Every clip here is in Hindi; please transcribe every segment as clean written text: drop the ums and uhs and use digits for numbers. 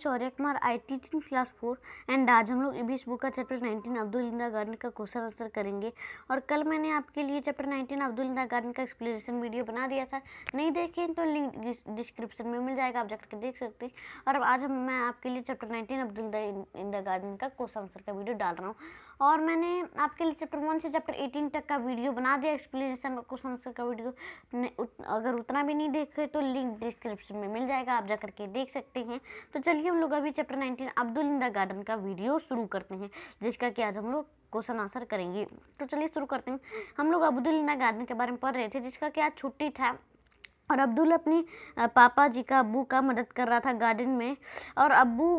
Shaurya Kumar, I teach in class 4 and आज हम लोग इंग्लिश बुक का चैप्टर 19 अब्दुल इंदा गार्डन का क्वेश्चन आंसर करेंगे। और कल मैंने आपके लिए चैप्टर 19 अब्दुल इंदा गार्डन का एक्सप्लेनेशन वीडियो बना दिया था, नहीं देखें तो लिंक डिस्क्रिप्शन में मिल जाएगा, आप जाकर देख सकते हैं। और आज मैं आपके लिए चैप्टर 19 अब्दुल इंदा गार्डन का क्वेश्चन आंसर का वीडियो डाल रहा हूँ। और मैंने आपके लिए चैप्टर 1 से चैप्टर 18 तक का वीडियो बना दिया, एक्सप्लेनेशन और क्वेश्चन आंसर का वीडियो। अगर उतना भी नहीं देखे तो लिंक डिस्क्रिप्शन में मिल जाएगा, आप जाकर के देख सकते हैं। तो चलिए हम लोग अभी चैप्टर 19 अब्दुल इंदा गार्डन का वीडियो शुरू करते हैं, जिसका कि आज हम लोग क्वेश्चन आंसर करेंगे। तो चलिए शुरू करते हैं। हम लोग अब्दुल इंदा गार्डन के बारे में पढ़ रहे थे, जिसका कि आज छुट्टी था और अब्दुल अपनी पापा जी का अब्बू का मदद कर रहा था गार्डन में। और अब्बू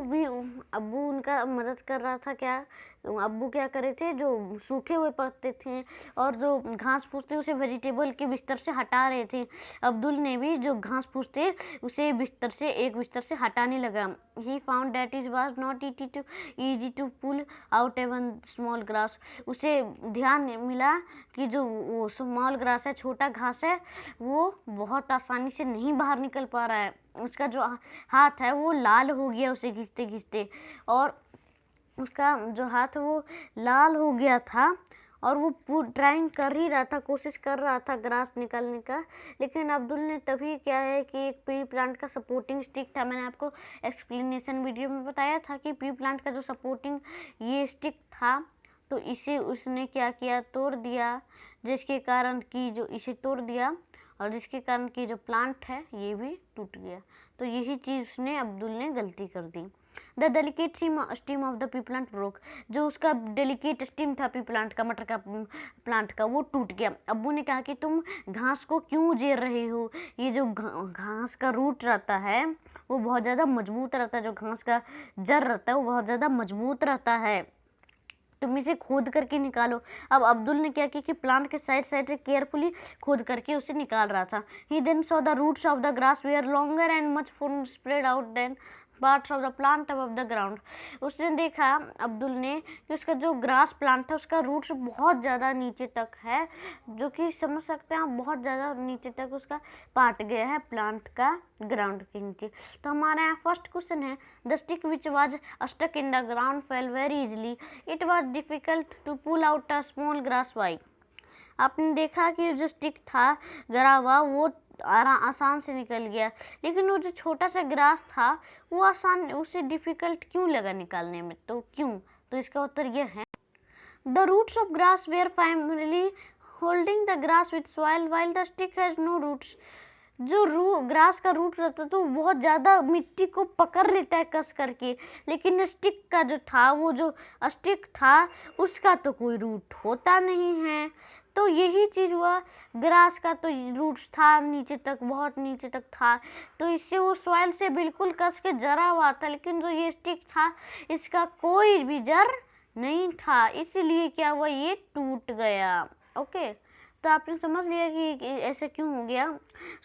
उनका मदद कर रहा था। क्या अब्बू क्या करे थे, जो सूखे हुए पत्ते थे और जो घास फूस थे उसे वेजिटेबल के बिस्तर से हटा रहे थे। अब्दुल ने भी जो घास फूस थे उसे एक बिस्तर से हटाने लगा। He found that is was not easy to pull out even small grass. उसे ध्यान मिला कि जो वो स्मॉल ग्रास है, छोटा घास है, वो बहुत आसानी से नहीं बाहर निकल पा रहा है। उसका जो हाथ है वो लाल हो गया उसे घिसते घिसते, और उसका जो हाथ वो लाल हो गया था और वो ट्राइंग कर ही रहा था, कोशिश कर रहा था ग्रास निकालने का। लेकिन अब्दुल ने तभी क्या है कि एक पी प्लांट का सपोर्टिंग स्टिक था, मैंने आपको एक्सप्लेनेशन वीडियो में बताया था कि पी प्लांट का जो सपोर्टिंग ये स्टिक था, तो इसे उसने क्या किया, तोड़ दिया, जिसके कारण कि जो इसे तोड़ दिया और जिसके कारण कि जो प्लांट है ये भी टूट गया। तो यही चीज़ उसने अब्दुल ने गलती कर दी। The delicate stem of the pea plant broke. जो उसका डेलिकेट स्टीम था पी प्लांट का, मटर का प्लांट का, वो टूट गया। अब्बू ने कहा कि तुम घास को क्यों उजेड़ रहे हो, ये जो घास का रूट रहता है वो बहुत ज़्यादा मजबूत रहता है, जो घास का जड़ रहता है वो बहुत ज़्यादा मजबूत रहता है, तुम इसे खोद करके निकालो। अब अब्दुल ने क्या किया कि प्लांट के साइड से केयरफुली खोद करके उसे निकाल रहा था। He then saw the roots of the grass were longer and much full spread out than parts of the plant above the ground. उसने देखा अब्दुल ने कि उसका जो ग्रास प्लांट है उसका रूट्स बहुत ज़्यादा नीचे तक है, जो कि समझ सकते हैं आप, बहुत ज़्यादा नीचे तक उसका पार्ट गया है प्लांट का ग्राउंड के नीचे। तो हमारे यहाँ फर्स्ट क्वेश्चन है, the stick which was stuck in the ground fell very easily, it was difficult to pull out a small grass why. आपने देखा कि जो स्टिक था गरा हुआ वो आसान से निकल गया, लेकिन वो जो छोटा सा ग्रास था वो उसे डिफिकल्ट क्यों लगा निकालने में, तो क्यों? तो इसका उत्तर यह है, the roots of grass were finally holding the grass with soil while the stick has no roots. जो ग्रास का रूट रहता है तो बहुत ज़्यादा मिट्टी को पकड़ लेता है कस करके, लेकिन स्टिक का जो था, वो जो स्टिक था उसका तो कोई रूट होता नहीं है। तो यही चीज़ हुआ, ग्रास का तो रूट्स था नीचे तक, बहुत नीचे तक था, तो इससे वो सॉइल से बिल्कुल कस के जरा हुआ था, लेकिन जो ये स्टिक था इसका कोई भी जड़ नहीं था, इसलिए क्या हुआ, ये टूट गया। ओके, तो आपने समझ लिया कि ऐसे क्यों हो गया।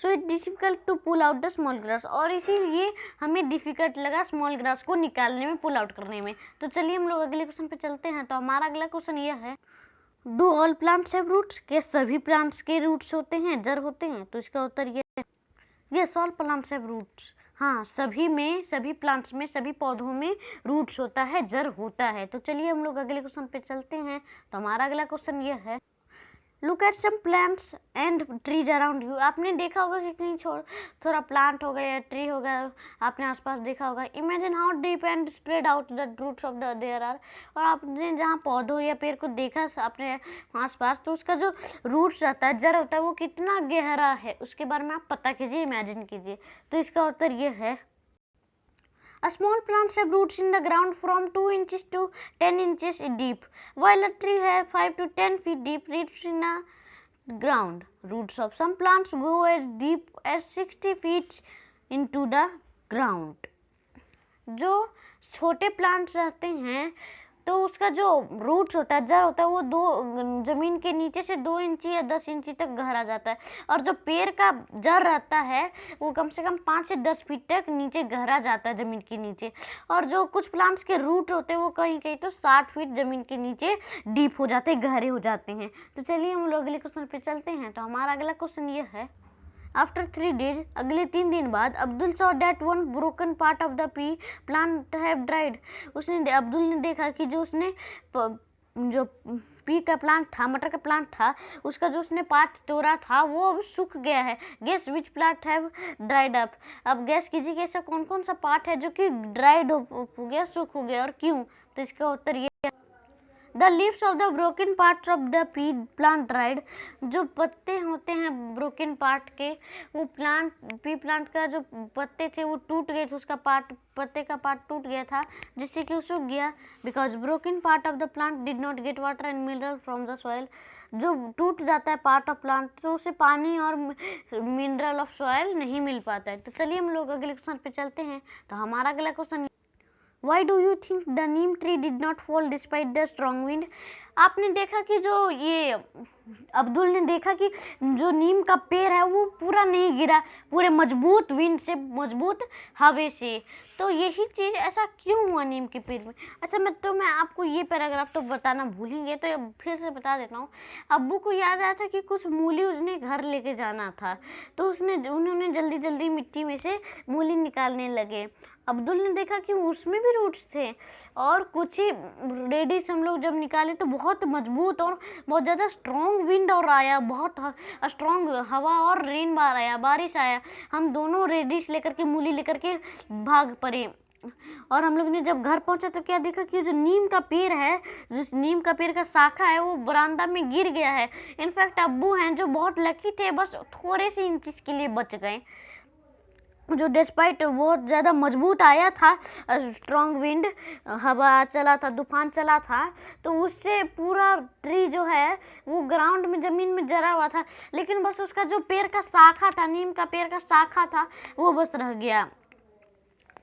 So it difficult to pull out the small grass, और इसीलिए हमें डिफिकल्ट लगा स्मॉल ग्रास को निकालने में, पुल आउट करने में। तो चलिए हम लोग अगले क्वेश्चन पे चलते हैं। तो हमारा अगला क्वेश्चन यह है, do all plants have roots, क्या सभी प्लांट्स के रूट्स होते हैं, जड़ होते हैं? तो इसका उत्तर ये है, yes all plants have roots. हाँ, सभी प्लांट्स में, सभी पौधों में रूट्स होता है, जड़ होता है। तो चलिए हम लोग अगले क्वेश्चन पे चलते हैं। तो हमारा अगला क्वेश्चन यह है, look at some plants and trees around you. आपने देखा होगा कि कहीं थोड़ा प्लांट हो गया या ट्री हो गया, आपने आसपास देखा होगा। Imagine how deep and spread out the roots of the there are. और आपने जहाँ पौधों या पेड़ को देखा अपने आसपास, तो उसका जो रूट्स रहता है, जड़ होता है, वो कितना गहरा है उसके बारे में आप पता कीजिए, इमेजिन कीजिए। तो इसका उत्तर ये है, a small plants have roots in the ground from 2 inches to 10 inches deep, while a tree has 5 to 10 feet deep roots in the ground. Roots of some plants go as deep as 60 feet into the ground. जो छोटे प्लांट्स रहते हैं तो उसका जो रूट्स होता है, जड़ होता है, वो जमीन के नीचे से 2 इंची या 10 इंची तक गहरा जाता है। और जो पेड़ का जड़ रहता है वो कम से कम 5 से 10 फीट तक नीचे गहरा जाता है जमीन के नीचे। और जो कुछ प्लांट्स के रूट होते हैं वो कहीं कहीं तो 60 फीट जमीन के नीचे डीप हो जाते हैं, गहरे हो जाते हैं। तो चलिए हम लोग अगले क्वेश्चन पे चलते हैं। तो हमारा अगला क्वेश्चन ये है, आफ्टर 3 days, अगले 3 दिन बाद, Abdul saw that one broken part of the pea plant have dried. Abdul ने देखा कि जो पी का प्लांट था, मटर का प्लांट था, उसका जो उसने पार्ट तोड़ा था वो अब सूख गया है। Guess which plant have dried up. अब गैस कीजिए कि ऐसा कौन कौन सा पार्ट है जो कि ड्राइड हो गया, सूख हो गया, और क्यों। तो इसका उत्तर ये the leaves of the broken part of the pea plant dried. जो पत्ते होते हैं ब्रोकन पार्ट के, वो पी प्लांट का जो पत्ते थे वो टूट गए थे, उसका पत्ते का पार्ट टूट गया था जिससे कि वो सूख गया। Because broken part of the plant did not get water and mineral from the soil. जो टूट जाता है पार्ट ऑफ प्लांट तो उसे पानी और मिनरल ऑफ सॉइल नहीं मिल पाता है। तो चलिए हम लोग अगले क्वेश्चन पे चलते हैं। तो हमारा अगला question, Why do you think the neem tree did not fall despite the strong wind? आपने देखा कि जो ये अब्दुल ने देखा कि जो नीम का पेड़ है वो पूरा नहीं गिरा, पूरे मजबूत विंड से, मजबूत हवा से। तो यही चीज़ ऐसा क्यों हुआ नीम के पेड़ में। अच्छा, मैं आपको ये पैराग्राफ तो बताना भूलेंगे, तो फिर से बता देता हूँ। अब्बू को याद आया था कि कुछ मूली उसने घर लेके जाना था, तो उन्होंने जल्दी जल्दी मिट्टी में से मूली निकालने लगे। अब्दुल ने देखा कि उसमें भी रूट्स थे, और कुछ ही रेडिस हम लोग जब निकाले तो बहुत मजबूत और बहुत ज़्यादा स्ट्रॉन्ग विंड और आया, बहुत स्ट्रॉन्ग हवा और रेन बार आया, बारिश आया। हम दोनों रेडिस लेकर के, मूली लेकर के भाग पड़े, और हम लोग ने जब घर पहुंचा तो क्या देखा कि जो नीम का पेड़ है, जिस नीम का पेड़ का शाखा है वो बरामदा में गिर गया है। इनफैक्ट अब्बू हैं जो बहुत लकी थे, बस थोड़े से इंचेस के लिए बच गए। जो डिस्पाइट बहुत ज़्यादा मजबूत आया था, स्ट्रॉन्ग विंड, हवा चला था, तूफान चला था, तो उससे पूरा ट्री जो है वो ग्राउंड में, ज़मीन में जरा हुआ था, लेकिन बस उसका जो पेड़ का शाखा था, नीम का पेड़ का शाखा था, वो बस रह गया।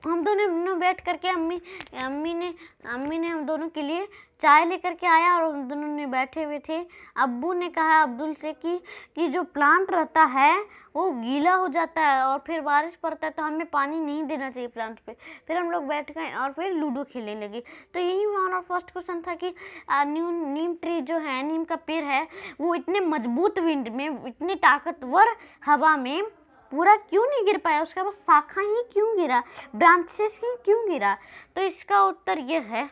हम दोनों बैठ करके अम्मी ने हम दोनों के लिए चाय लेकर के आया, और हम दोनों ने बैठे हुए थे। अब्बू ने कहा अब्दुल से कि जो प्लांट रहता है वो गीला हो जाता है, और फिर बारिश पड़ता है तो हमें पानी नहीं देना चाहिए प्लांट पे। फिर हम लोग बैठ गए और फिर लूडो खेलने लगे। तो यही हमारा फर्स्ट क्वेश्चन था कि नीम ट्री जो है, नीम का पेड़ है, वो इतने मजबूत विंड में, इतनी ताकतवर हवा में पूरा क्यों नहीं गिर पाया, उसका बस शाखा ही क्यों गिरा, ब्रांचेस ही क्यों गिरा। तो इसका उत्तर ये है,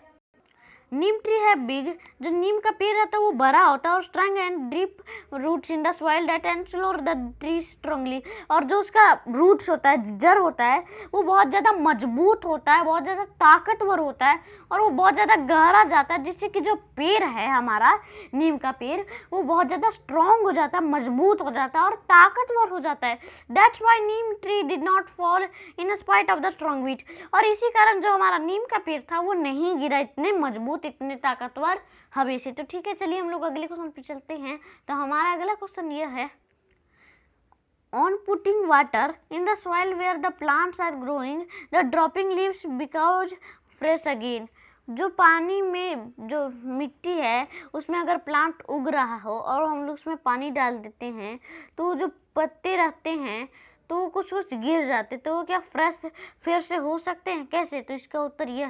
नीम ट्री है बिग। जो नीम का पेड़ रहता है वो बड़ा होता है और strong and deep roots in the soil that ensure the tree strongly. और जो उसका रूट्स होता है, जड़ होता है, वो बहुत ज़्यादा मजबूत होता है, बहुत ज़्यादा ताकतवर होता है, और वो बहुत ज़्यादा गहरा जाता है, जिससे कि जो पेड़ है हमारा नीम का पेड़, वो बहुत ज़्यादा स्ट्रॉन्ग हो जाता है, मजबूत हो जाता है और ताकतवर हो जाता है। That's why Neem tree did not fall in spite of the strong wind. और इसी कारण जो हमारा नीम का पेड़ था वो नहीं गिरा, इतने मजबूत, इतने ताकतवर हवा से। तो ठीक है, चलिए हम लोग अगले क्वेश्चन पे चलते हैं। तो हमारा अगला क्वेश्चन यह है, on putting water in the soil where the plants are growing the dropping leaves because fresh again. जो पानी में जो मिट्टी है उसमें अगर प्लांट उग रहा हो और हम लोग उसमें पानी डाल देते हैं तो जो पत्ते रहते हैं तो वो कुछ गिर जाते, तो वो क्या फ्रेश फिर से हो सकते हैं, कैसे। तो इसका उत्तर यह,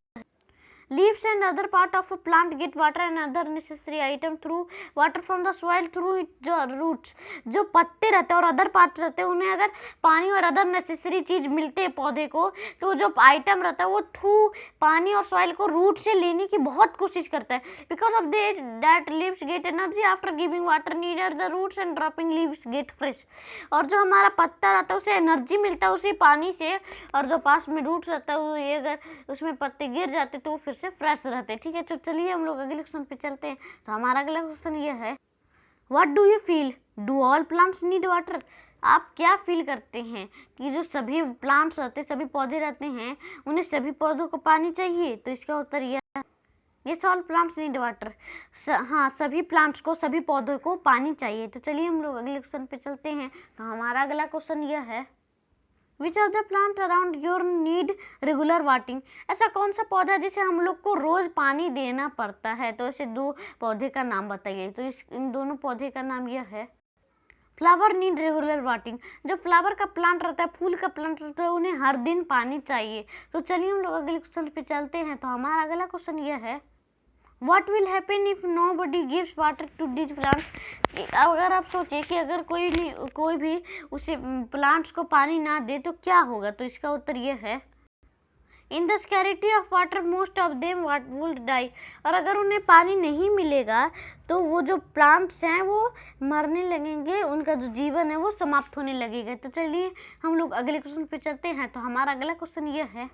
leaves and other part of a plant get water and other necessary item through water from the soil through its roots। जो पत्ते रहते हैं और अदर पार्ट रहते हैं उन्हें अगर पानी और अदर नेसेसरी चीज मिलते हैं पौधे को, तो जो आइटम रहता है वो थ्रू पानी और सॉइल को रूट से लेने की बहुत कोशिश करता है। Because of that leaves get energy after giving water near the roots and dropping leaves get fresh. और जो हमारा पत्ता रहता है उसे एनर्जी मिलता है उसी पानी से, और जो पास में रूट रहता है वो अगर उसमें पत्ते गिर जाते तो फिर से फ्रेश रहते। ठीक है, तो चलिए हम लोग अगले क्वेश्चन पे चलते हैं। तो हमारा अगला क्वेश्चन ये है, what do you feel, do all plants need water. आप क्या फील करते हैं कि जो सभी प्लांट्स रहते हैं, सभी पौधे रहते हैं, उन्हें सभी पौधों को पानी चाहिए। तो इसका उत्तर यह है, yes all plants need water. हाँ, सभी प्लांट्स को, सभी पौधों को पानी चाहिए। तो चलिए हम लोग अगले क्वेश्चन पे चलते हैं। तो हमारा अगला क्वेश्चन यह है, which of the plant around your need regular watering. ऐसा कौन सा पौधा जिसे हम लोग को रोज पानी देना पड़ता है। तो ऐसे दो पौधे का नाम बताइए। तो इन दोनों पौधे का नाम यह है, फ्लावर नीड रेगुलर वाटरिंग। जो फ्लावर का प्लांट रहता है, फूल का प्लांट रहता है, उन्हें हर दिन पानी चाहिए। तो चलिए हम लोग अगले क्वेश्चन पे चलते हैं। तो हमारा अगला क्वेश्चन यह है, What will happen if nobody gives water to these plants? अगर आप सोचिए कि अगर कोई भी उसे प्लांट्स को पानी ना दे तो क्या होगा, तो इसका उत्तर ये है in the scarcity of water most of them would die. और अगर उन्हें पानी नहीं मिलेगा तो वो जो प्लांट्स हैं वो मरने लगेंगे, उनका जो जीवन है वो समाप्त होने लगेगा। तो चलिए हम लोग अगले क्वेश्चन पे चलते हैं। तो हमारा अगला क्वेश्चन ये है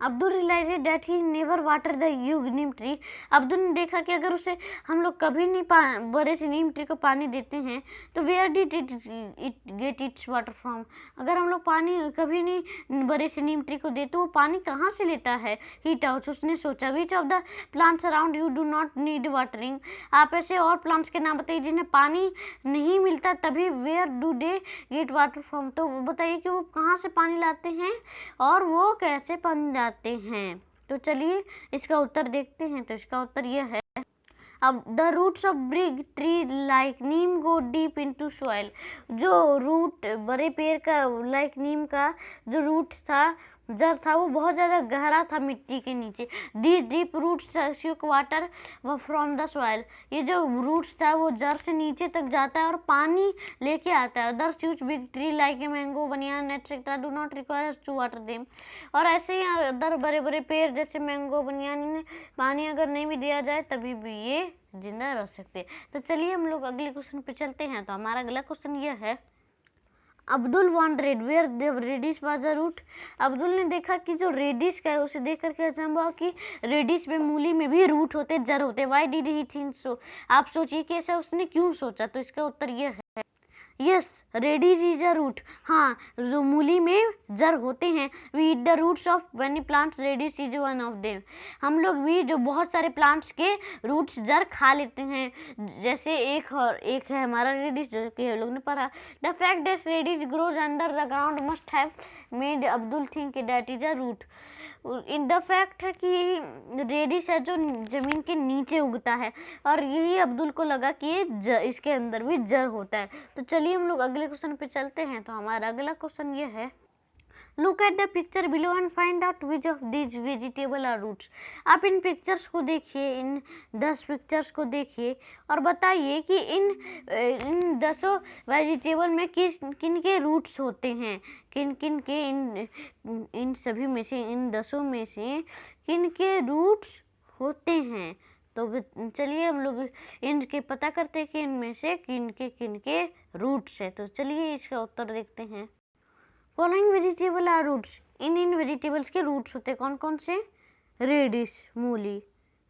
Abdul realised that he never water the huge neem tree. Abdul ने देखा कि अगर उसे हम लोग कभी नहीं बड़े से नीम ट्री को पानी देते हैं तो where did it get its water from. अगर हम लोग पानी कभी नहीं बड़े से नीम ट्री को दे तो वो पानी कहाँ से लेता है। ही टाउच, उसने सोचा which of the plants around you do not need watering. आप ऐसे और प्लांट्स के नाम बताइए जिन्हें पानी नहीं मिलता तभी where do they get water from. तो बताइए कि वो कहाँ से पानी लाते हैं और वो कैसे पानी लाते हैं। तो चलिए इसका उत्तर देखते हैं। तो इसका उत्तर यह है अब the roots of big tree like neem go deep into soil. जो रूट बड़े पेड़ का लाइक नीम का जो रूट था, जड़ था, वो बहुत ज़्यादा गहरा था मिट्टी के नीचे। These deep roots suck water from the soil. ये जो रूट्स था वो जड़ से नीचे तक जाता है और पानी लेके आता है। Other such big tree like a mango banyan etcetera do not require to water them. और ऐसे ही अदर बड़े बड़े पेड़ जैसे मैंगो बनियान, इन्हें पानी अगर नहीं भी दिया जाए तभी भी ये जिंदा रह सकते। तो चलिए हम लोग अगले क्वेश्चन पे चलते हैं। तो हमारा अगला क्वेश्चन ये है Abdul wondered where the radish was a root. Abdul ने देखा कि जो रेडिश का है उसे देख करके अचंभा हुआ कि रेडिश में, मूली में भी रूट होते, जड़ होते। Why did he think so. आप सोचिए कि ऐसा उसने क्यों सोचा। तो इसका उत्तर यह है yes radish is a root. हाँ, जो मूली में जड़ होते हैं। We eat the roots of many plants, radish is one of them. हम लोग भी जो बहुत सारे प्लांट्स के रूट्स जड़ खा लेते हैं, जैसे एक है हमारा रेडिश जो कि हम लोग ने पढ़ा। The fact that radish grows under the ground must have made Abdul think that is a root. In the fact है कि यही रेडिश है जो जमीन के नीचे उगता है और यही अब्दुल को लगा कि ये इसके अंदर भी जड़ होता है। तो चलिए हम लोग अगले क्वेश्चन पे चलते हैं। तो हमारा अगला क्वेश्चन ये है look at the picture below and find out which of these vegetable are roots. आप इन पिक्चर्स को देखिए, इन 10 पिक्चर्स को देखिए और बताइए कि इन 10 वेजिटेबल में किन के रूट्स होते हैं, किन किन के इन सभी में से, इन 10 में से किन के रूट्स होते हैं। तो चलिए हम लोग इनके पता करते हैं कि इनमें से किन के रूट्स है। तो चलिए इसका उत्तर देखते हैं। Following vegetable are roots. इन वेजिटेबल्स के रूट्स होते हैं कौन कौन से। रेडिश मूली,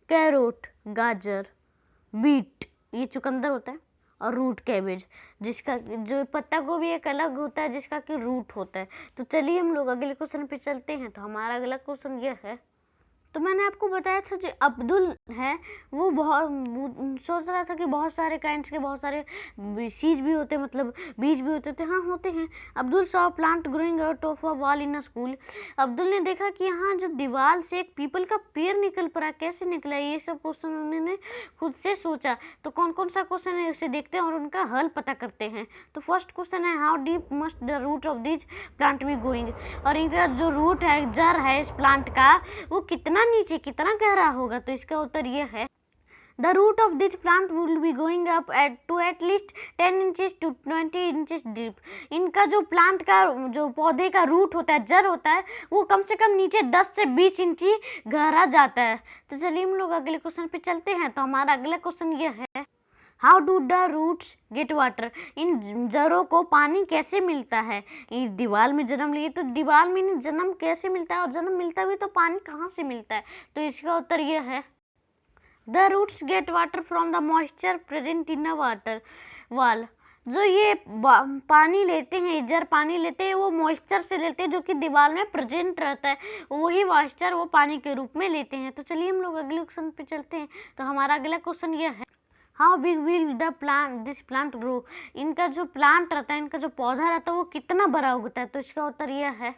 कैरोट गाजर, बीट ये चुकंदर होता है, और रूट कैबेज जिसका जो पत्ता गोभी एक अलग होता है जिसका कि रूट होता है। तो चलिए हम लोग अगले क्वेश्चन पे चलते हैं। तो हमारा अगला क्वेश्चन ये है तो मैंने आपको बताया था जो अब्दुल है वो बहुत सोच रहा था कि बहुत सारे काइंड्स के बहुत सारे सीज भी होते, मतलब बीज भी होते थे। हाँ होते हैं। Abdul saw plant growing out of a wall in a school. Abdul ने देखा कि यहाँ जो दीवार से एक पीपल का पेड़ निकल पड़ा, कैसे निकला, ये सब क्वेश्चन उन्होंने खुद से सोचा। तो कौन कौन सा क्वेश्चन है उसे देखते हैं और उनका हल पता करते हैं। तो फर्स्ट क्वेश्चन है how deep must the root of this plant be going. और इनका जो रूट है, जड़ है इस प्लांट का, वो कितना नीचे कितना गहरा होगा। तो इसका उत्तर ये है The root of this plant will be going up to at least 10 inches to 20 inches deep. इनका जो प्लांट का जो पौधे का रूट होता है, जड़ होता है, वो कम से कम नीचे 10 से 20 इंची गहरा जाता है। तो चलिए हम लोग अगले क्वेश्चन पे चलते हैं। तो हमारा अगला क्वेश्चन ये है how do the roots get water. इन जड़ों को पानी कैसे मिलता है। ये दीवार में जन्म लिए तो दीवार में जन्म कैसे मिलता है, और जन्म मिलता भी तो पानी कहाँ से मिलता है। तो इसका उत्तर ये है the roots get water from the moisture present in a water wall. जो ये पानी लेते हैं, जड़ पानी लेते हैं, वो मॉइस्चर से लेते हैं जो कि दीवार में प्रेजेंट रहता है, वही मॉइस्चर वो पानी के रूप में लेते हैं। तो चलिए हम लोग अगले क्वेश्चन पे चलते हैं। तो हमारा अगला क्वेश्चन ये है how big will the plant this plant grow. इनका जो प्लांट रहता है, इनका जो पौधा रहता है, वो कितना बड़ा उगता है। तो इसका उत्तर यह है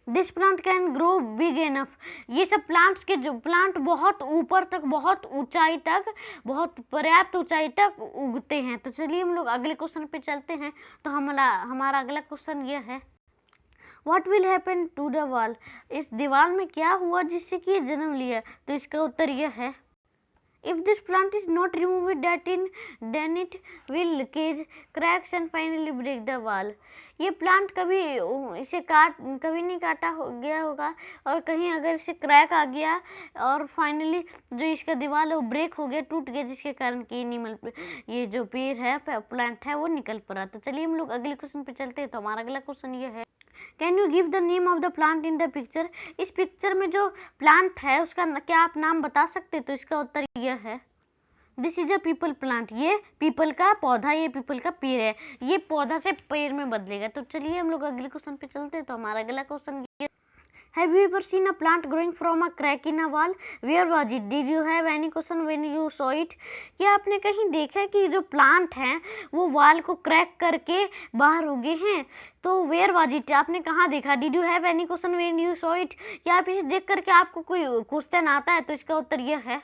this plant can grow big enough. ये सब प्लांट्स के जो प्लांट बहुत ऊपर तक, बहुत ऊंचाई तक, बहुत पर्याप्त ऊंचाई तक उगते हैं। तो चलिए हम लोग अगले क्वेश्चन पे चलते हैं। तो हमारा अगला क्वेश्चन ये है what will happen to the wall. इस दीवार में क्या हुआ जिससे कि ये जन्म लिया। तो इसका उत्तर यह है If this plant is not removed, then it will cage, cracks and finally break the wall. ये प्लांट कभी इसे कभी नहीं काटा गया होगा और कहीं अगर इसे क्रैक आ गया और फाइनली जो इसका दीवार है वो ब्रेक हो गया, टूट गया, जिसके कारण कि ये जो पेड़ है, प्लांट है, वो निकल पड़ा। तो चलिए हम लोग अगले क्वेश्चन पे चलते हैं। तो हमारा अगला क्वेश्चन ये है, can you give the name of the plant in the picture. इस पिक्चर में जो प्लांट है उसका क्या आप नाम बता सकते हैं। तो इसका उत्तर यह है, this is a people plant. ये पीपल का पौधा, ये पीपल का पेड़ है, ये पौधा से पेड़ में बदलेगा। तो चलिए हम लोग अगले क्वेश्चन पे चलते हैं। तो हमारा अगला क्वेश्चन ये, have you ever seen a plant growing from a crack in a wall, where was it, did you have any question when you saw it. क्या आपने कहीं देखा कि जो प्लांट हैं वो वॉल को क्रैक करके बाहर उगे हैं। तो वेयर वाज इट, आपने कहाँ देखा। Did you have any question when you saw it, क्या आप इसे देख करके आपको कोई क्वेश्चन आता है। तो इसका उत्तर यह है,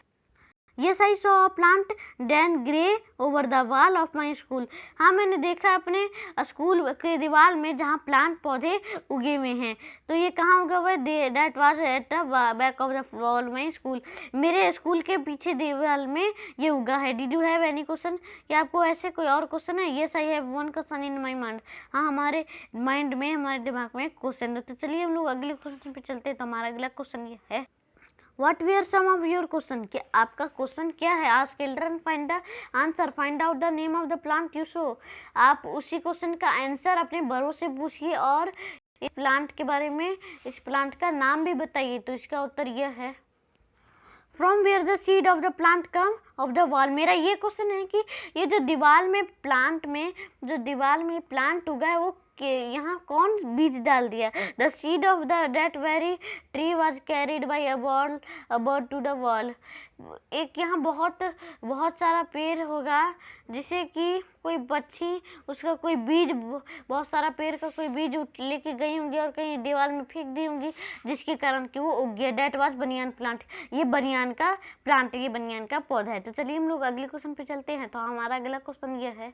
Yes, I saw a plant then grey over the wall of my school. हाँ, मैंने देखा अपने स्कूल के दीवार में जहाँ प्लांट पौधे उगे हुए हैं। तो ये कहाँ उगा हुआ है, that was at the back of the wall my school. मेरे स्कूल के पीछे दीवार में ये उगा है। Did you have any question? क्या आपको ऐसे कोई और क्वेश्चन है। Yes, I have one question in my mind. हाँ, हमारे माइंड में, हमारे दिमाग में क्वेश्चन है। तो चलिए हम लोग अगले क्वेश्चन पे चलते हैं। तो हमारा अगला क्वेश्चन ये है, What were some of your question? कि आपका क्वेश्चन क्या है। Ask children, find the answer, find out the name of the plant you saw. आप उसी क्वेश्चन का आंसर अपने बड़ों से पूछिए और इस प्लांट के बारे में, इस प्लांट का नाम भी बताइए। तो इसका उत्तर यह है, from where the seed of the plant come of the wall. मेरा ये क्वेश्चन है कि ये जो दीवार में प्लांट उगा है वो कि यहाँ कौन बीज डाल दिया। The seed of that very tree was carried by a bird to the wall. एक यहाँ बहुत सारा पेड़ होगा जिसे कि कोई पक्षी उसका कोई बीज, बहुत सारा पेड़ का कोई बीज लेके गई होंगी और कहीं दीवार में फेंक दी होंगी, जिसके कारण कि वो उग गया। दैट वाज बनियान प्लांट। ये बनियान का प्लांट, ये बनियान का पौधा है। तो चलिए हम लोग अगले क्वेश्चन पे चलते हैं। तो हमारा अगला क्वेश्चन ये है,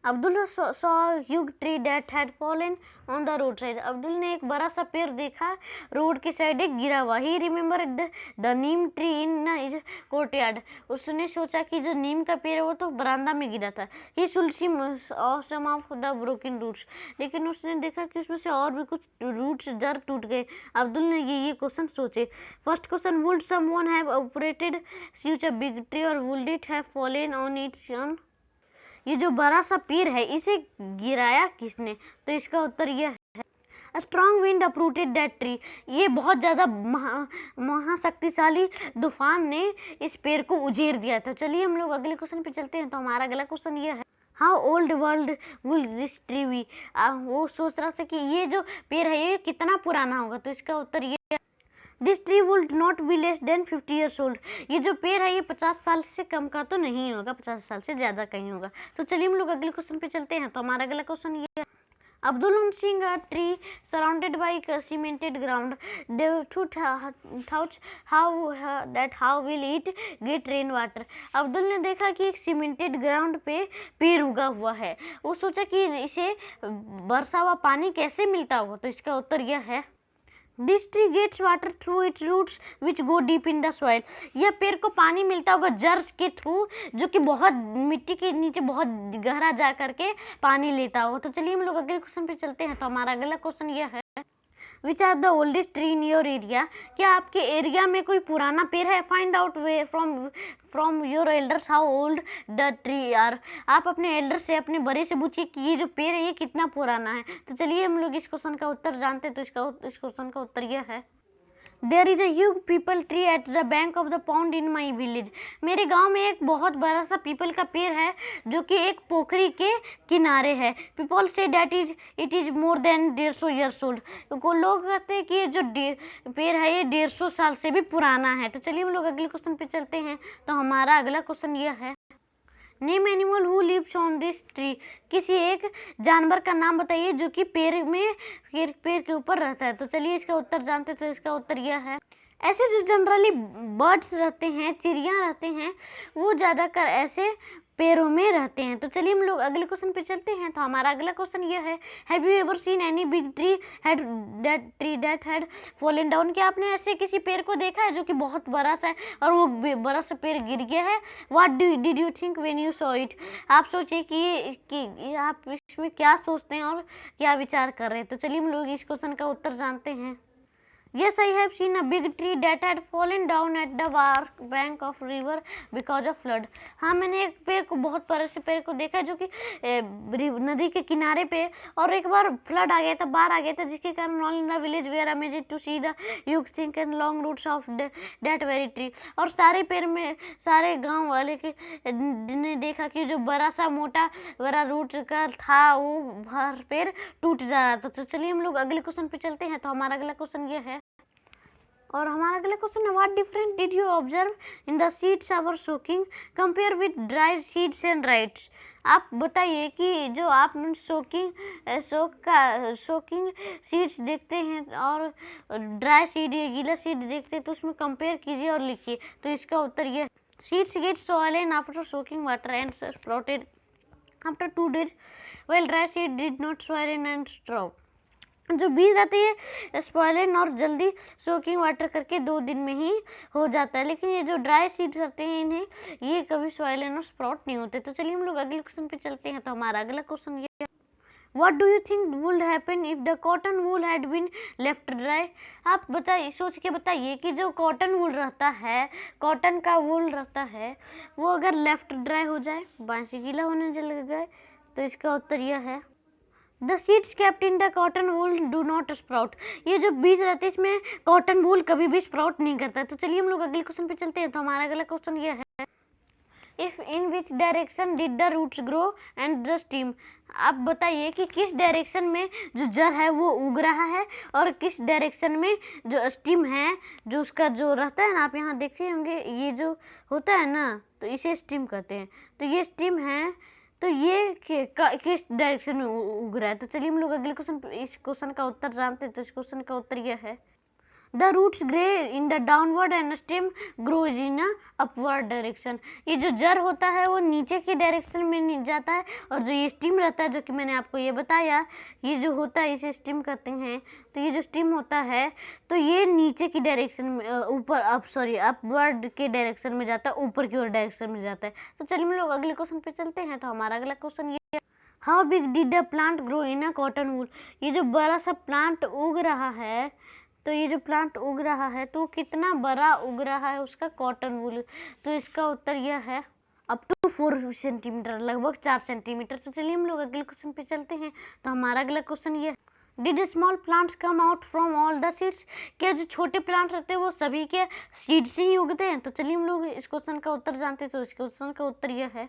Abdul saw a huge tree that had fallen on the roadside. Abdul ने एक बड़ा सा पेड़ देखा रोड के साइड एक गिरा हुआ। He remembered the neem tree in his courtyard. उसने सोचा कि जो नीम का पेड़ है वो तो बरामदा में गिरा था। He should see some of the broken roots. लेकिन उसने देखा कि उसमें से और भी कुछ रूट्स जड़ टूट गए। अब्दुल ने ये क्वेश्चन सोचे। First question, would someone have operated such a big tree or would it have fallen on its own? ये जो बड़ा सा पेड़ है इसे गिराया किसने। तो इसका उत्तर यह है, strong wind uprooted that tree. ये बहुत ज़्यादा महाशक्तिशाली तूफान ने इस पेड़ को उजेड़ दिया था। चलिए हम लोग अगले क्वेश्चन पे चलते हैं। तो हमारा अगला क्वेश्चन ये है, how old world will this tree be. वो सोच रहा था कि ये जो पेड़ है ये कितना पुराना होगा। तो इसका उत्तर ये, this tree would not be less than 50 years old. ये जो पेड़ है ये 50 साल से कम का तो नहीं होगा, 50 साल से ज़्यादा कहीं होगा। तो चलिए हम लोग अगले क्वेश्चन पे चलते हैं। तो हमारा अगला क्वेश्चन ये है, Abdul seeing a tree surrounded by cemented ground, they thought how will it get rain water. Abdul ने देखा कि एक सीमेंटेड ग्राउंड पे पेड़ उगा हुआ है। वो सोचा कि इसे बरसा हुआ पानी कैसे मिलता होगा। तो इसका उत्तर यह है, This tree gets water through its roots which go deep in the soil. यह पेड़ को पानी मिलता होगा जड़ के थ्रू, जो कि बहुत मिट्टी के नीचे बहुत गहरा जा करके पानी लेता होगा। तो चलिए हम लोग अगले क्वेश्चन पे चलते हैं। तो हमारा अगला क्वेश्चन यह है, which are the oldest tree in your area. क्या आपके एरिया में कोई पुराना पेड़ है। Find out way from your elders how old the tree are. आप अपने एल्डर से, अपने बड़े से पूछिए कि ये जो पेड़ है ये कितना पुराना है। तो चलिए हम लोग इस क्वेश्चन का उत्तर जानते हैं। तो इस क्वेश्चन का उत्तर यह है, there is a huge peepal tree at the bank of the pond in my village. मेरे गांव में एक बहुत बड़ा सा पीपल का पेड़ है जो कि एक पोखरी के किनारे है। People say that it is more than 150 years old. तो लोग कहते हैं कि ये जो पेड़ है ये 150 साल से भी पुराना है। तो चलिए हम लोग अगले क्वेश्चन पे चलते हैं। तो हमारा अगला क्वेश्चन यह है, name animal who lives on this tree. किसी एक जानवर का नाम बताइए जो कि पेड़ के ऊपर रहता है। तो चलिए इसका उत्तर जानते हैं। तो इसका उत्तर यह है, ऐसे जो जनरली बर्ड्स रहते हैं, चिड़िया रहते हैं, वो ज़्यादातर ऐसे पेड़ों में रहते हैं। तो चलिए हम लोग अगले क्वेश्चन पे चलते हैं। तो हमारा अगला क्वेश्चन यह है, have you ever seen any big tree that had fallen down? क्या आपने ऐसे किसी पेड़ को देखा है जो कि बहुत बड़ा सा है और वो बड़ा सा पेड़ गिर गया है? What did you think when you saw it? आप सोचिए कि आप इसमें क्या सोचते हैं और क्या विचार कर रहे हैं। तो चलिए हम लोग इस क्वेश्चन का उत्तर जानते हैं। Yes, I have seen a big tree that had fallen down at the bank of river because of flood. हाँ, मैंने एक पेड़ को, बहुत बड़े से पेड़ को देखा जो कि नदी के किनारे पे, और एक बार फ्लड आ गया था, बाढ़ आ गया था, जिसके कारण all in the village were amazed to see the huge think and long roots of that very tree. और सारे पेड़ में, सारे गांव वाले के ने देखा कि जो बड़ा सा मोटा बड़ा रूट का था वो हर पेड़ टूट जा रहा था। तो चलिए हम लोग अगले क्वेश्चन पे चलते हैं। तो हमारा अगला क्वेश्चन ये है, और हमारा अगला क्वेश्चन है, what different did you observe in the seeds our soaking compare with dry seeds and rights? आप बताइए कि जो आप सोकिंग सीड्स देखते हैं और ड्राई सीड या गीला सीड देखते हैं, तो उसमें कंपेयर कीजिए और लिखिए। तो इसका उत्तर यह, seeds get swollen after soaking water and sprouted after 2 days while dry seed did not soil and sprout। जो बीज रहती है स्पॉइलन और जल्दी सोकिंग वाटर करके 2 दिन में ही हो जाता है, लेकिन ये जो ड्राई सीड्स रहते हैं इन्हें ये कभी सॉइलन और स्प्राउट नहीं होते। तो चलिए हम लोग अगले क्वेश्चन पे चलते हैं। तो हमारा अगला क्वेश्चन ये है, what do you think would happen if the cotton wool had been left dry? आप बताइए, सोच के बताइए कि जो कॉटन वूल रहता है, कॉटन का वूल रहता है, वो अगर लेफ्ट ड्राई हो जाए, बाकी गीला होने लग गए, तो इसका उत्तर यह है, the seeds kept in the cotton wool do not sprout. ये जो बीज रहते हैं इसमें कॉटन वूल कभी भी स्प्राउट नहीं करता है। तो चलिए हम लोग अगले क्वेश्चन पे चलते हैं। तो हमारा अगला क्वेश्चन ये है, if in which direction did the roots grow and the steam? आप बताइए कि किस डायरेक्शन में जो जड़ है वो उग रहा है और किस डायरेक्शन में जो स्टीम है, जो उसका जो रहता है ना, आप यहाँ देखते होंगे ये जो होता है ना, तो इसे स्टीम कहते हैं। तो ये स्टीम है, तो ये किस डायरेक्शन में उग रहा है? तो चलिए हम लोग अगले क्वेश्चन, इस क्वेश्चन का उत्तर जानते हैं। तो इस क्वेश्चन का उत्तर यह है, the roots grew in the downward and stem grows in upward direction. ये जो जड़ होता है वो नीचे की डायरेक्शन में जाता है, और जो ये स्टीम रहता है, जो कि मैंने आपको ये बताया, ये जो होता है इसे स्टीम कहते हैं। तो ये जो स्टीम होता है तो ये नीचे की डायरेक्शन में, ऊपर अपवर्ड के डायरेक्शन में जाता है, ऊपर की ओर डायरेक्शन में जाता है। तो चलिए हम लोग अगले क्वेश्चन पे चलते हैं। तो हमारा अगला क्वेश्चन ये, how big did the plant grow in a cotton wool? ये जो बड़ा सा प्लांट उग रहा है, तो ये जो प्लांट उग रहा है तो कितना बड़ा उग रहा है उसका कॉटन वूल? तो इसका उत्तर यह है, अप टू 4 सेंटीमीटर, लगभग 4 सेंटीमीटर। तो चलिए हम लोग अगले क्वेश्चन पे चलते हैं। तो हमारा अगला क्वेश्चन ये, did small plants come out from all the seeds? क्या जो छोटे प्लांट रहते हैं वो सभी के सीड से ही उगते हैं? तो चलिए हम लोग इस क्वेश्चन का उत्तर जानते हैं। तो इस क्वेश्चन का उत्तर यह है,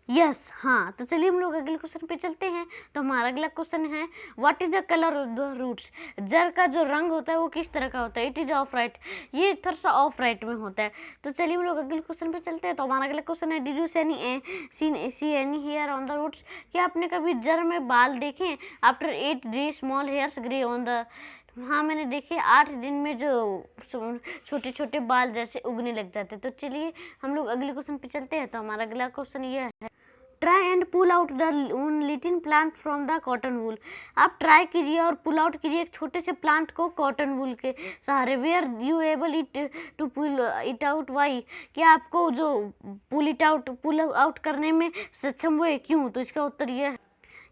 यस, हाँ। तो चलिए हम लोग अगले क्वेश्चन पे चलते हैं। तो हमारा अगला क्वेश्चन है, what is the colour of the roots? जड़ का जो रंग होता है वो किस तरह का होता है? इट इज ऑफ राइट, ये थोड़ा सा ऑफ राइट में होता है। तो चलिए हम लोग अगले क्वेश्चन पे चलते हैं। तो हमारा अगला क्वेश्चन है, did you see any hair on the roots? क्या आपने कभी जड़ में बाल देखे? After 8 days small hairs grew on the, हाँ मैंने देखे, 8 दिन में जो छोटे छोटे बाल जैसे उगने लग जाते। तो चलिए हम लोग अगले क्वेश्चन पे चलते हैं। तो हमारा अगला क्वेश्चन ये है, try and pull out the little plant from the cotton wool. आप ट्राई कीजिए और पुल आउट कीजिए एक छोटे से प्लांट को कॉटन वूल के सहारे। Were you able it to pull it out? Why? क्या आपको जो पुल आउट करने में सक्षम हुए, क्यों? तो इसका उत्तर यह है,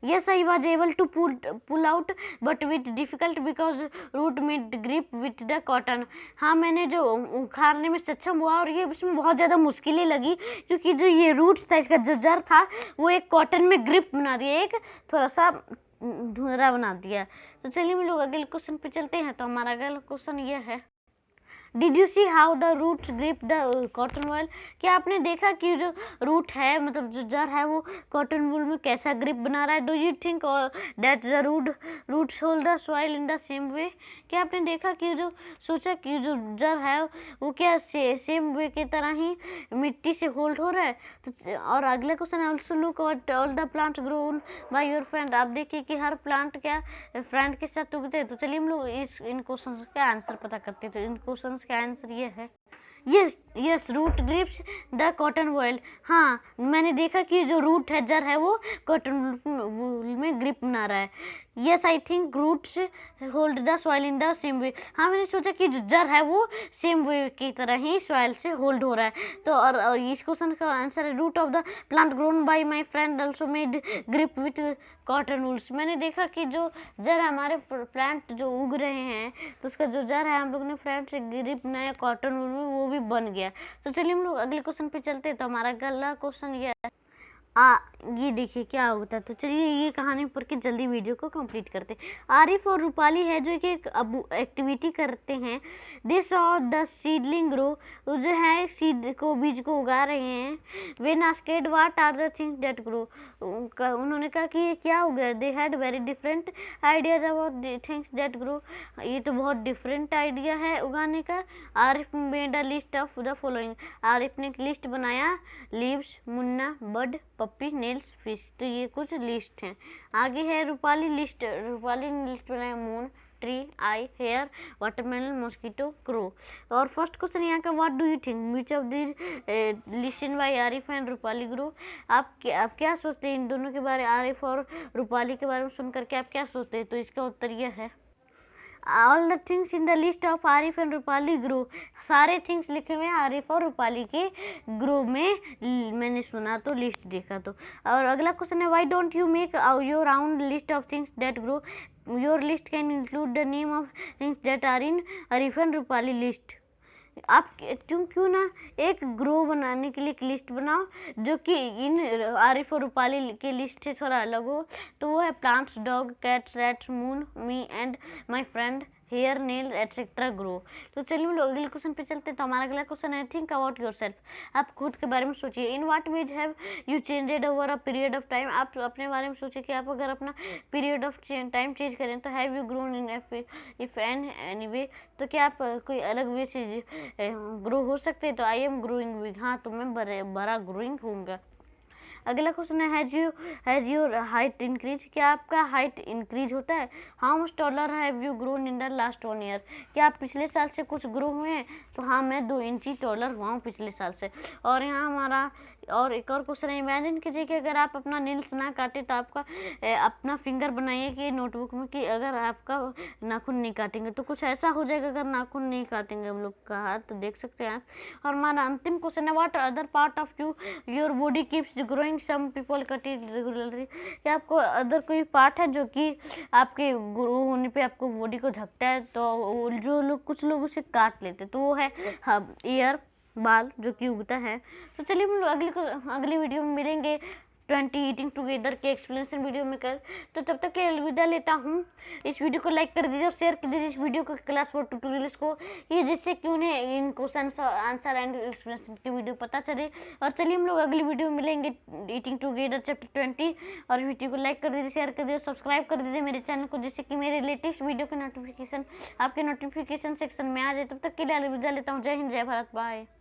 yes I was able to pull out but with difficult because root made grip with the cotton। हाँ, मैंने जो उखाड़ने में सक्षम हुआ और ये इसमें बहुत ज़्यादा मुश्किलें लगी, क्योंकि जो ये रूट्स था, इसका जो जड़ था वो एक कॉटन में ग्रिप बना दिया, एक थोड़ा सा धुंधला बना दिया। तो चलिए हम लोग अगले क्वेश्चन पे चलते हैं। तो हमारा अगला क्वेश्चन ये है, did you see how the roots grip the cotton wool? क्या आपने देखा कि जो रूट है, मतलब जो जड़ है, वो कॉटन वूल में कैसा ग्रिप बना रहा है? Do you think that the roots hold the soil in the same way? क्या आपने देखा कि जो सोचा कि जो जड़ है वो क्या सेम वे की तरह ही मिट्टी से होल्ड हो रहा है? तो और अगला क्वेश्चन है, also look at all the plants grown by your friend. आप देखिए कि हर प्लांट क्या फ्रेंड के साथ उगते हैं। तो चलिए हम लोग इन क्वेश्चन का आंसर पता करते हैं। तो इन क्वेश्चन का आंसर ये है, yes yes, root grips the cotton wool. हाँ, मैंने देखा कि जो रूट है, जड़ है, वो कॉटन वूल में ग्रिप बना रहा है। Yes, I think roots hold the soil in the same way. हाँ, मैंने सोचा कि जो जड़ है वो सेम वे की तरह ही सॉइल से होल्ड हो रहा है। तो और इस क्वेश्चन का आंसर है root of the plant grown by my friend also made grip with cotton wools. मैंने देखा कि जो जड़ हमारे प्लांट जो उग रहे हैं, तो उसका जो जड़ है, हम लोग ने फ्रेंड से ग्रिप बनाया कॉटन वूल में, वो भी बन गया। तो चलिए हम लोग अगले क्वेश्चन पे चलते हैं। तो हमारा अगला क्वेश्चन ये है, ये देखिए क्या होता है। तो चलिए ये कहानी पढ़ के जल्दी वीडियो को कंप्लीट करते हैं। आरिफ और रूपाली है जो कि एक एक्टिविटी करते हैं। They saw the seedling grow, जो है सीड को, बीज को उगा रहे हैं। When asked what are the things that grow, उन्होंने कहा कि ये क्या उग रहा है। They had very different ideas about the things that grow, ये तो बहुत डिफरेंट आइडिया है उगाने का। Arif made a list of the following, Arif ने एक लिस्ट बनाया। Leaves, Munna, bud, puppy, nails, fish. तो ये कुछ लिस्ट हैं। आगे है रूपाली ने लिस्ट बनाया। मून, ट्री, आई, हेयर, वाटरमेलन, मॉस्किटो, क्रो। और फर्स्ट क्वेश्चन यहाँ का, what do you think which of this listed by Arif and Rupali grow. आप क्या सोचते हैं इन दोनों के बारे, आरिफ और रूपाली के बारे में सुन करके आप क्या सोचते हैं। तो इसका उत्तर यह है, all the things in the list of Arif and Rupali grow. सारे थिंग्स लिखे हुए हैं आरिफ और रूपाली के ग्रो में, मैंने सुना तो, लिस्ट देखा तो। और अगला क्वेश्चन है, why don't you make your own list of things that grow. Your list can include the name of things that are in Arif and Rupali list. आप क्यों ना एक ग्रो बनाने के लिए एक लिस्ट बनाओ जो कि इन आरिफ और रूपाली के लिस्ट से थोड़ा अलग हो। तो वो है plants, dog, cats, rats, moon, me and my friend, hair, nail etcetera grow. तो चलिए हम लोग अगले क्वेश्चन पे चलते हैं। तो हमारा अगला क्वेश्चन है, थिंक अबाउट योरसेल्फ। आप खुद के बारे में सोचिए। In what ways have you changed over a period of time. आप अपने बारे में सोचिए कि आप अगर अपना पीरियड ऑफ टाइम चेंज करें तो have you grown in if any way. तो क्या आप कोई अलग वे से ग्रो हो सकते हैं। तो आई एम ग्रोइंग बिग। हाँ, तो मैं बड़ा ग्रोइंग होऊंगा। अगला क्वेश्चन है, हैज योर हाइट इंक्रीज। क्या आपका हाइट इंक्रीज होता है। How much taller have you grown in the last 1 year. क्या आप पिछले साल से कुछ ग्रो हुए हैं। तो हाँ, मैं 2 इंची टॉलर हुआ हूँ पिछले साल से। और यहाँ हमारा और एक और क्वेश्चन है, इमेजिन कीजिए कि अगर आप अपना नेल्स ना काटे तो आपका अपना फिंगर बनाइए कि नोटबुक में कि अगर आपका नाखून नहीं काटेंगे तो कुछ ऐसा हो जाएगा अगर नाखून नहीं काटेंगे हम लोग का हाथ। तो देख सकते हैं आप। और हमारा अंतिम क्वेश्चन है, what other part of you your body keeps growing, some people cut it regularly. क्या आपको अदर कोई पार्ट है जो कि आपके ग्रो होने पे आपको बॉडी को झकता है। तो जो लोग, कुछ लोग उसे काट लेते, तो वो है ईयर, बाल जो कि उगता है। तो चलिए हम लोग अगली वीडियो में मिलेंगे 20 ईटिंग टुगेदर के एक्सप्लेनेशन वीडियो में कर। तो तब तक के अलविदा लेता हूँ। इस वीडियो को लाइक कर दीजिए और शेयर कर दीजिए इस वीडियो को क्लास 4 ट्यूटोरियल्स को, ये जिससे कि उन्हें इन क्वेश्चन आंसर एंड एक्सप्लेनेशन की वीडियो पता चले। और चलिए हम लोग अगली वीडियो में मिलेंगे ईटिंग टुगेदर चैप्टर 20। और वीडियो को लाइक कर दीजिए, शेयर कर दीजिए, सब्सक्राइब कर दीजिए मेरे चैनल को, जिससे कि मेरे लेटेस्ट वीडियो के नोटिफिकेशन आपके नोटिफिकेशन सेक्शन में आ जाए। तब तक के लिए अलविदा लेता हूँ। जय हिंद, जय भारत, बाय।